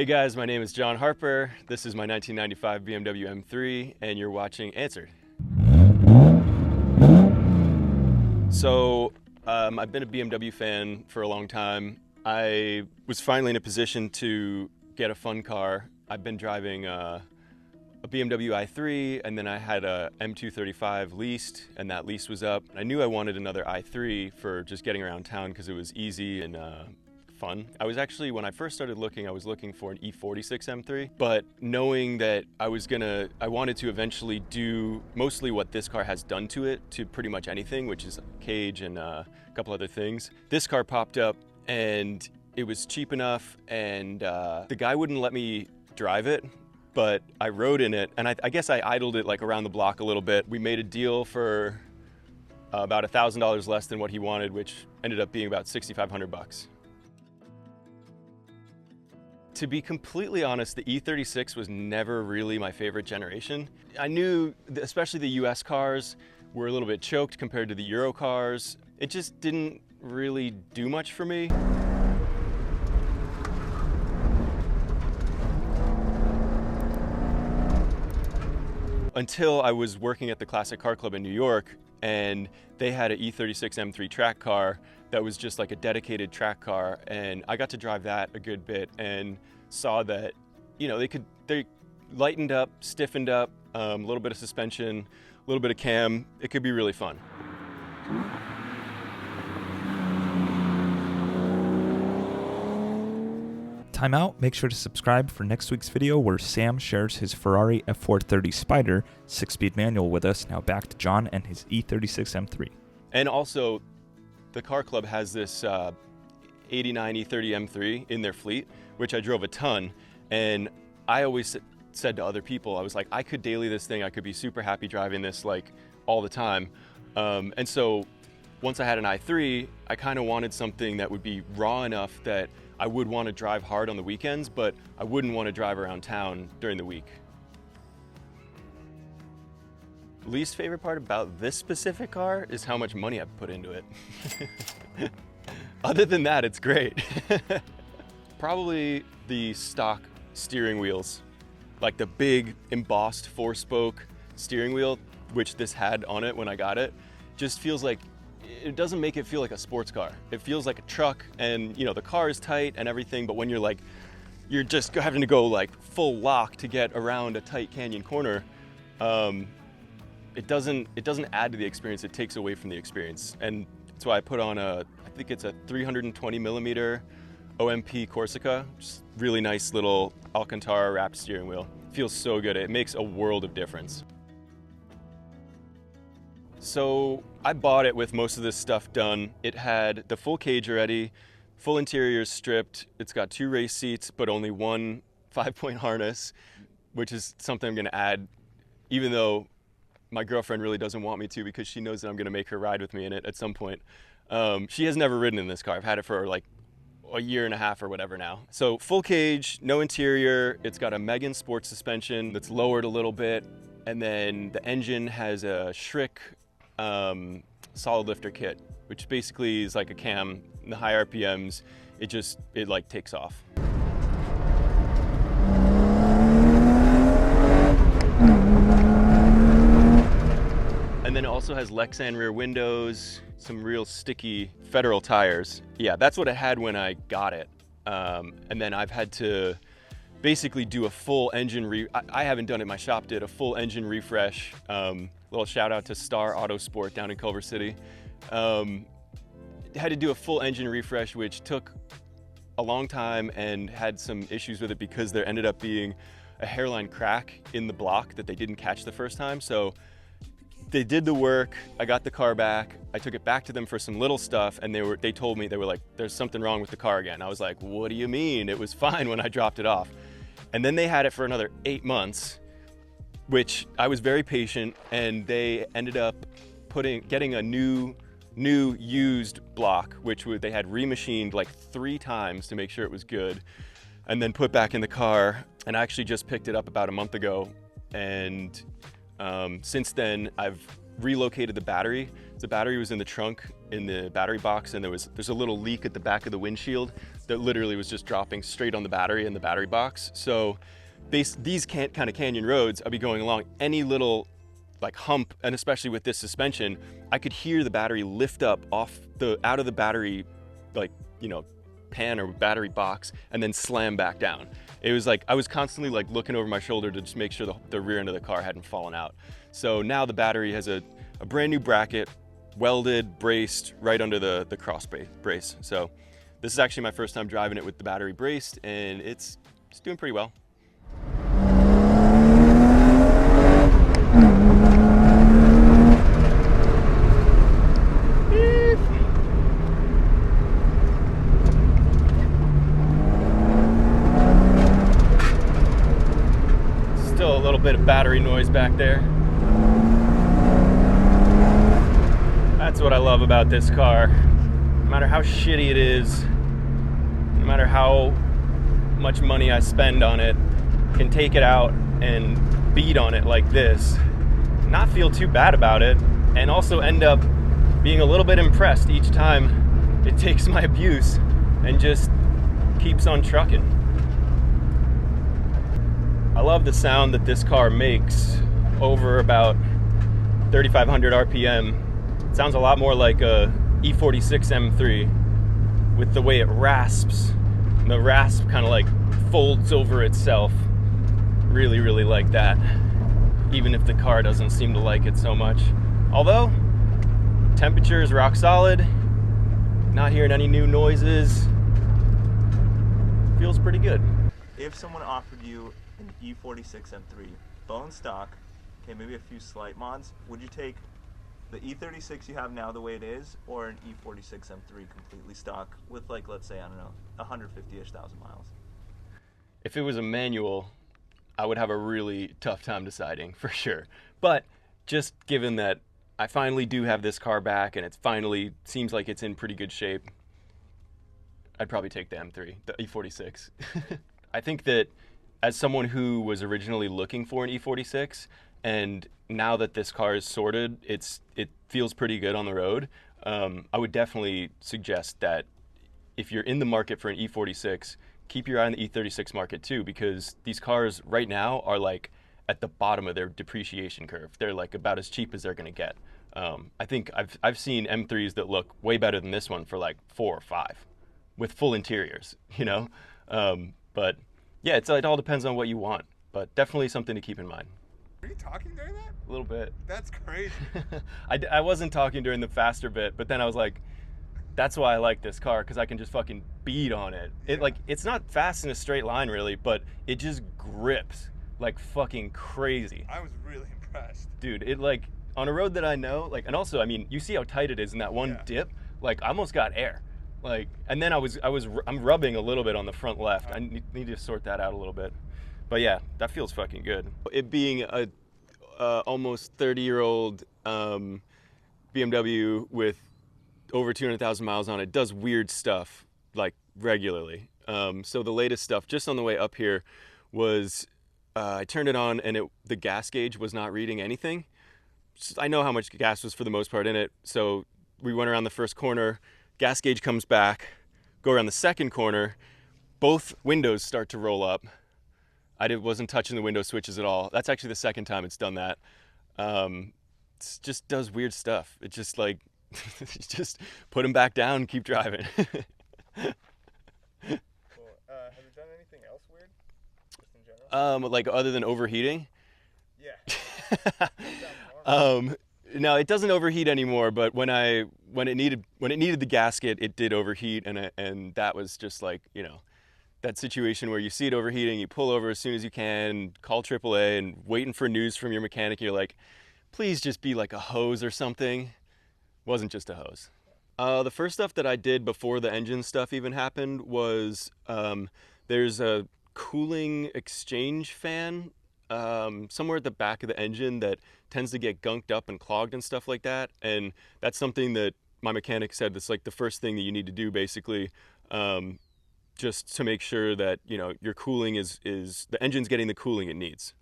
Hey guys, my name is John Harper. This is my 1995 BMW M3 and you're watching ANSWRD. So I've been a BMW fan for a long time. I was finally in a position to get a fun car. I've been driving a BMW i3 and then I had a M235 leased and that lease was up. I knew I wanted another i3 for just getting around town because it was easy and fun. I was actually, when I first started looking, I was looking for an E46 M3, but knowing that I wanted to eventually do mostly what this car has done to it, to pretty much anything, which is cage and a couple other things. This car popped up and it was cheap enough and the guy wouldn't let me drive it, but I rode in it and I guess I idled it like around the block a little bit. We made a deal for about $1,000 less than what he wanted, which ended up being about 6,500 bucks. To be completely honest, the E36 was never really my favorite generation. I knew, especially the US cars, were a little bit choked compared to the Euro cars. It just didn't really do much for me. Until I was working at the Classic Car Club in New York, and they had an E36 M3 track car that was just like a dedicated track car, and I got to drive that a good bit and saw that, you know, they lightened up, stiffened up, a little bit of suspension, a little bit of cam. It could be really fun. Time out. Make sure to subscribe for next week's video where Sam shares his Ferrari F430 Spider 6-speed manual with us. Now back to John and his E36 M3. And also, the car club has this 89 E30 M3 in their fleet, which I drove a ton. And I always said to other people, I was like, I could daily this thing. I could be super happy driving this like all the time. And so once I had an i3, I kind of wanted something that would be raw enough that I would want to drive hard on the weekends, but I wouldn't want to drive around town during the week. Least favorite part about this specific car is how much money I've put into it. Other than that, it's great. Probably the stock steering wheels, like the big embossed 4-spoke steering wheel, which this had on it when I got it, just feels like, it doesn't make it feel like a sports car. It feels like a truck, and you know, the car is tight and everything, but when you're just having to go like full lock to get around a tight canyon corner, it doesn't add to the experience, it takes away from the experience. And that's why I put on I think it's a 320 millimeter OMP Corsica, just really nice little Alcantara wrapped steering wheel. Feels so good, it makes a world of difference. So I bought it with most of this stuff done. It had the full cage already, full interior stripped. It's got 2 race seats, but only 1 5-point harness, which is something I'm gonna add, even though my girlfriend really doesn't want me to because she knows that I'm gonna make her ride with me in it at some point. She has never ridden in this car. I've had it for like a year and a half or whatever now. So full cage, no interior. It's got a Megan sports suspension that's lowered a little bit. And then the engine has a Schrick solid lifter kit, which basically is like a cam. In the high RPMs, it like takes off. And then it also has Lexan rear windows, some real sticky Federal tires. Yeah, that's what it had when I got it. And then I've had to basically do a full engine I haven't done it, my shop did a full engine refresh. Little shout out to Star Autosport down in Culver City. Had to do a full engine refresh, which took a long time and had some issues with it because there ended up being a hairline crack in the block that they didn't catch the first time. So they did the work, I got the car back, I took it back to them for some little stuff, and they told me, they were like, there's something wrong with the car again. I was like, what do you mean? It was fine when I dropped it off. And then they had it for another 8 months, which I was very patient, and they ended up getting a new used block, which they had remachined like 3 times to make sure it was good, and then put back in the car. And I actually just picked it up about a month ago, and since then I've relocated the battery. The battery was in the trunk in the battery box, and there's a little leak at the back of the windshield that literally was just dropping straight on the battery in the battery box. So these kind of canyon roads, I'll be going along any little like hump, and especially with this suspension, I could hear the battery lift up out of the battery, like, you know, pan or battery box, and then slam back down. It was like I was constantly like looking over my shoulder to just make sure the rear end of the car hadn't fallen out. So now the battery has a brand new bracket, welded, braced right under the cross brace. So this is actually my first time driving it with the battery braced, and it's doing pretty well. Still a little bit of battery noise back there. That's what I love about this car. No matter how shitty it is, no matter how much money I spend on it, I can take it out and beat on it like this, not feel too bad about it, and also end up being a little bit impressed each time it takes my abuse and just keeps on trucking. I love the sound that this car makes over about 3,500 RPM. It sounds a lot more like a E46 M3 with the way it rasps. And the rasp kind of like folds over itself. Really, really like that. Even if the car doesn't seem to like it so much. Although, temperature is rock solid. Not hearing any new noises. Feels pretty good. If someone offered you an E46 M3, bone stock, okay, maybe a few slight mods, would you take the E36 you have now the way it is, or an E46 M3 completely stock with, like, let's say, I don't know, 150-ish thousand miles? If it was a manual, I would have a really tough time deciding, for sure. But just given that I finally do have this car back and it finally seems like it's in pretty good shape, I'd probably take the M3, the E46. I think that as someone who was originally looking for an E46, and now that this car is sorted, it feels pretty good on the road, I would definitely suggest that if you're in the market for an E46, keep your eye on the E36 market too, because these cars right now are like at the bottom of their depreciation curve. They're like about as cheap as they're gonna get. I think I've seen M3s that look way better than this one for like 4 or 5 with full interiors, you know? But yeah, it all depends on what you want, but definitely something to keep in mind. Are you talking during that? A little bit. That's crazy. I wasn't talking during the faster bit, but then I was like, that's why I like this car, because I can just fucking beat on it. Yeah. It's not fast in a straight line really, but it just grips like fucking crazy. I was really impressed. Dude, it like, on a road that I know, like, and also, I mean, you see how tight it is in that one dip? Like, I almost got air. Like, and then I'm rubbing a little bit on the front left. I need to sort that out a little bit. But yeah, that feels fucking good. It being a almost 30-year-old BMW with over 200,000 miles on it does weird stuff like regularly. So the latest stuff just on the way up here was I turned it on and the gas gauge was not reading anything. I know how much gas was for the most part in it, so we went around the first corner, gas gauge comes back, go around the second corner, both windows start to roll up. I wasn't touching the window switches at all. That's actually the second time it's done that. It just does weird stuff. It just like, just put them back down and keep driving. Cool. Have you done anything else weird? Just in general? Like other than overheating? Yeah. No, it doesn't overheat anymore, but when it needed the gasket, it did overheat, and that was just like, you know, that situation where you see it overheating, you pull over as soon as you can, call AAA and waiting for news from your mechanic. You're like, please just be like a hose or something. Wasn't just a hose. The first stuff that I did before the engine stuff even happened was there's a cooling exchange fan somewhere at the back of the engine that tends to get gunked up and clogged and stuff like that. And that's something that my mechanic said that's like the first thing that you need to do basically, just to make sure that, you know, your cooling is the engine's getting the cooling it needs.